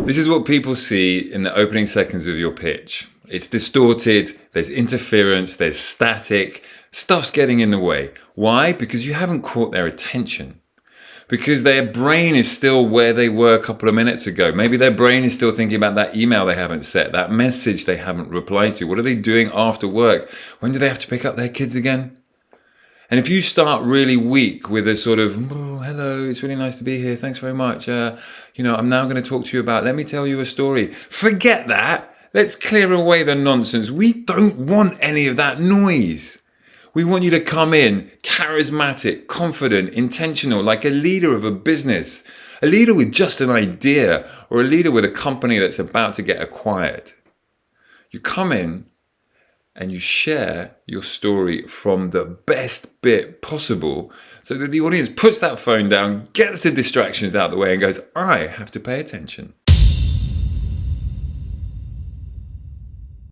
This is what people see in the opening seconds of your pitch. It's distorted, there's interference, there's static, stuff's getting in the way. Why? Because you haven't caught their attention. Because their brain is still where they were a couple of minutes ago. Maybe their brain is still thinking about that email they haven't sent, that message they haven't replied to. What are they doing after work? When do they have to pick up their kids again? And if you start really weak with a sort of, oh, hello, it's really nice to be here. Thanks very much. I'm now going to talk to you about, let me tell you a story. Forget that. Let's clear away the nonsense. We don't want any of that noise. We want you to come in charismatic, confident, intentional, like a leader of a business, a leader with just an idea, or a leader with a company that's about to get acquired. You come in and you share your story from the best bit possible so that the audience puts that phone down, gets the distractions out of the way and goes, I have to pay attention.